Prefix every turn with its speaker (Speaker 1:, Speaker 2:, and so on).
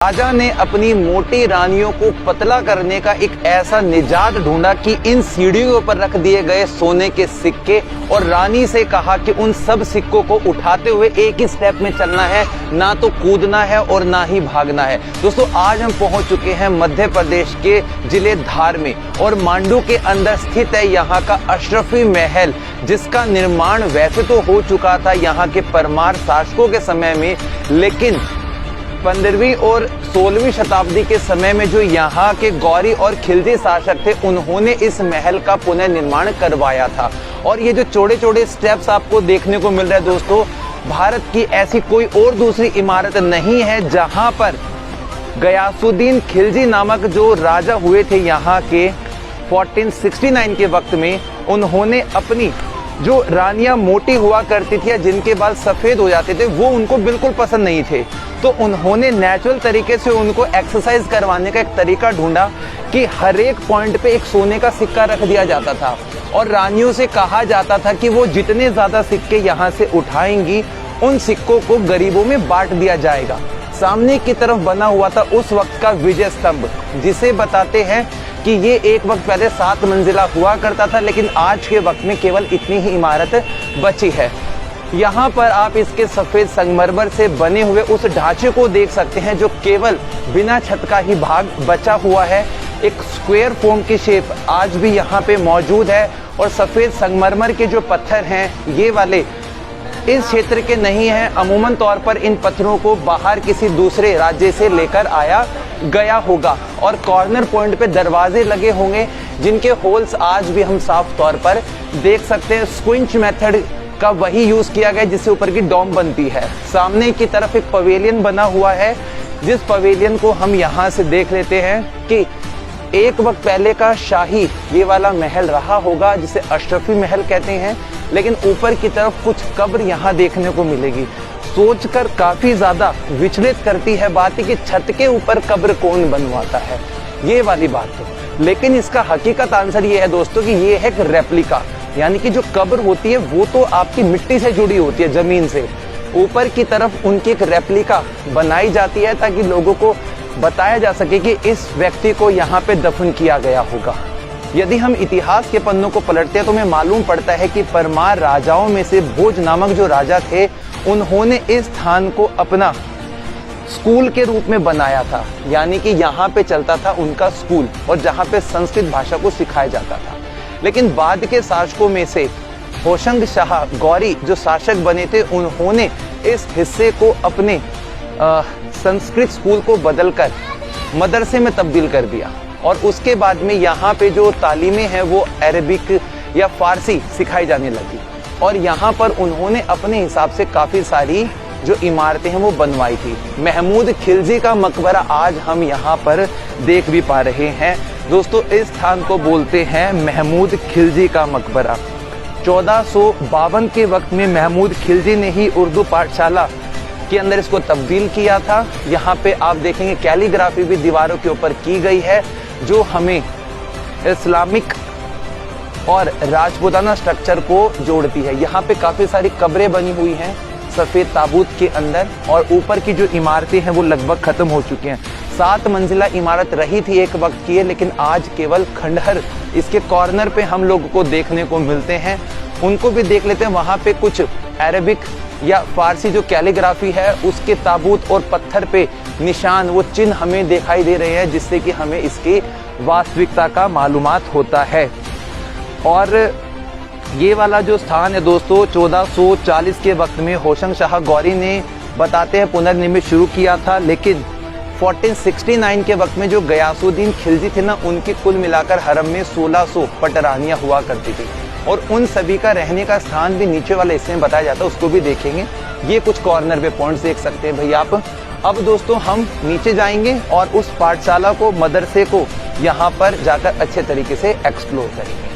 Speaker 1: राजा ने अपनी मोटी रानियों को पतला करने का एक ऐसा निजात ढूंढा कि इन सीढ़ियों पर रख दिए गए सोने के सिक्के और रानी से कहा कि उन सब सिक्कों को उठाते हुए एक ही स्टेप में चलना है, ना तो कूदना है और ना ही भागना है। दोस्तों, आज हम पहुंच चुके हैं मध्य प्रदेश के जिले धार में और मांडू के अंदर स्थित है यहाँ का अशरफी महल, जिसका निर्माण वैसे तो हो चुका था यहाँ के परमार शासकों के समय में, लेकिन 15वीं और 16वीं शताब्दी के समय में जो यहाँ के गौरी और खिलजी शासक थे, उन्होंने इस महल का पुनर्निर्माण करवाया था। और ये जो छोटे छोटे स्टेप्स आपको देखने को मिल रहे हैं दोस्तों, भारत की ऐसी कोई और दूसरी इमारत नहीं है जहाँ पर गयासुद्दीन खिलजी नामक जो राजा हुए थे यहाँ के 1469 के वक्त में, उन्होंने अपनी जो रानियां मोटी हुआ करती थी या जिनके बाल सफेद हो जाते थे, वो उनको बिल्कुल पसंद नहीं थे। तो उन्होंने नेचुरल तरीके से उनको एक्सरसाइज करवाने का एक तरीका ढूंढा कि हर एक पॉइंट पे एक सोने का सिक्का रख दिया जाता था और रानियों से कहा जाता था कि वो जितने ज्यादा सिक्के यहाँ से उठाएंगी, उन सिक्कों को गरीबों में बांट दिया जाएगा। सामने की तरफ बना हुआ था उस वक्त का विजय स्तंभ, जिसे बताते हैं कि ये एक वक्त पहले 7 मंजिला हुआ करता था, लेकिन आज के वक्त में केवल इतनी ही इमारत बची है। यहाँ पर आप इसके सफेद संगमरमर से बने हुए उस ढांचे को देख सकते हैं जो केवल बिना छत का ही भाग बचा हुआ है। एक स्क्वायर फॉर्म की शेप आज भी यहाँ पे मौजूद है और सफेद संगमरमर के जो पत्थर हैं, ये वाले इस क्षेत्र के नहीं हैं। अमूमन तौर पर इन पत्थरों को बाहर किसी दूसरे राज्य से लेकर आया गया होगा और कॉर्नर पॉइंट पे दरवाजे लगे होंगे, जिनके होल्स आज भी हम साफ तौर पर देख सकते हैं। स्क्विंच मेथड का वही यूज किया गया जिससे ऊपर की डोम बनती है। सामने की तरफ एक पवेलियन बना हुआ है, जिस पवेलियन को हम यहाँ से देख लेते हैं कि एक वक्त पहले का शाही ये वाला महल रहा होगा, जिसे अशरफी महल कहते हैं, लेकिन ऊपर की तरफ कुछ कब्र यहाँ देखने को मिलेगी। सोचकर काफी ज्यादा विचलित करती है बात कि छत के ऊपर कब्र कौन बनवाता है, ये वाली बात तो। लेकिन इसका हकीकत आंसर ये है दोस्तों कि ये है एक रेप्लिका, यानी कि जो कब्र होती है वो तो आपकी मिट्टी से जुड़ी होती है, जमीन से। ऊपर की तरफ उनकी एक रेप्लिका बनाई जाती है ताकि लोगों को बताया जा सके कि इस व्यक्ति को यहाँ पे दफन किया गया होगा। यदि हम इतिहास के पन्नों को पलटते हैं तो हमें मालूम पड़ता है कि परमार राजाओं में से भोज नामक जो राजा थे, उन्होंने इस स्थान को अपना स्कूल के रूप में बनाया था, यानी कि यहाँ पे चलता था उनका स्कूल और जहाँ पे संस्कृत भाषा को सिखाया जाता था। लेकिन बाद के शासकों में से होशंग शाह गौरी जो शासक बने थे, उन्होंने इस हिस्से को अपने संस्कृत स्कूल को बदलकर मदरसे में तब्दील कर दिया और उसके बाद में यहाँ पे जो तालीमें हैं वो अरबिक या फारसी सिखाई जाने लगी और यहाँ पर उन्होंने अपने हिसाब से काफ़ी सारी जो इमारतें हैं वो बनवाई थी। महमूद खिलजी का मकबरा आज हम यहाँ पर देख भी पा रहे हैं दोस्तों। इस स्थान को बोलते हैं महमूद खिलजी का मकबरा। 1452 के वक्त में महमूद खिलजी ने ही उर्दू पाठशाला के अंदर इसको तब्दील किया था। यहाँ पे आप देखेंगे कैलीग्राफी भी दीवारों के ऊपर की गई है, जो हमें इस्लामिक और राजपूताना स्ट्रक्चर को जोड़ती है। यहाँ पे काफी सारी कब्रें बनी हुई हैं सफेद ताबूत के अंदर और ऊपर की जो इमारतें हैं वो लगभग खत्म हो चुकी हैं। 7 मंजिला इमारत रही थी एक वक्त की, लेकिन आज केवल खंडहर इसके कॉर्नर पे हम लोगों को देखने को मिलते हैं। उनको भी देख लेते हैं। वहाँ पे कुछ अरबिक या फारसी जो कैलीग्राफी है उसके ताबूत और पत्थर पे निशान, वो चिन्ह हमें दिखाई दे रहे हैं, जिससे कि हमें इसकी वास्तविकता का मालूमात होता है। और ये वाला जो स्थान है दोस्तों, 1440 के वक्त में होशंग शाह गौरी ने बताते हैं पुनर्निर्मित शुरू किया था, लेकिन 1469 के वक्त में जो गयासुद्दीन खिलजी थे ना, उनकी कुल मिलाकर हरम में 1600 पटरानियां हुआ करती थी और उन सभी का रहने का स्थान भी नीचे वाले हिस्से में बताया जाता है, उसको भी देखेंगे। ये कुछ कॉर्नर पे पॉइंट्स देख सकते हैं भैया आप। अब दोस्तों हम नीचे जाएंगे और उस पाठशाला को, मदरसे को यहाँ पर जाकर अच्छे तरीके से एक्सप्लोर करेंगे।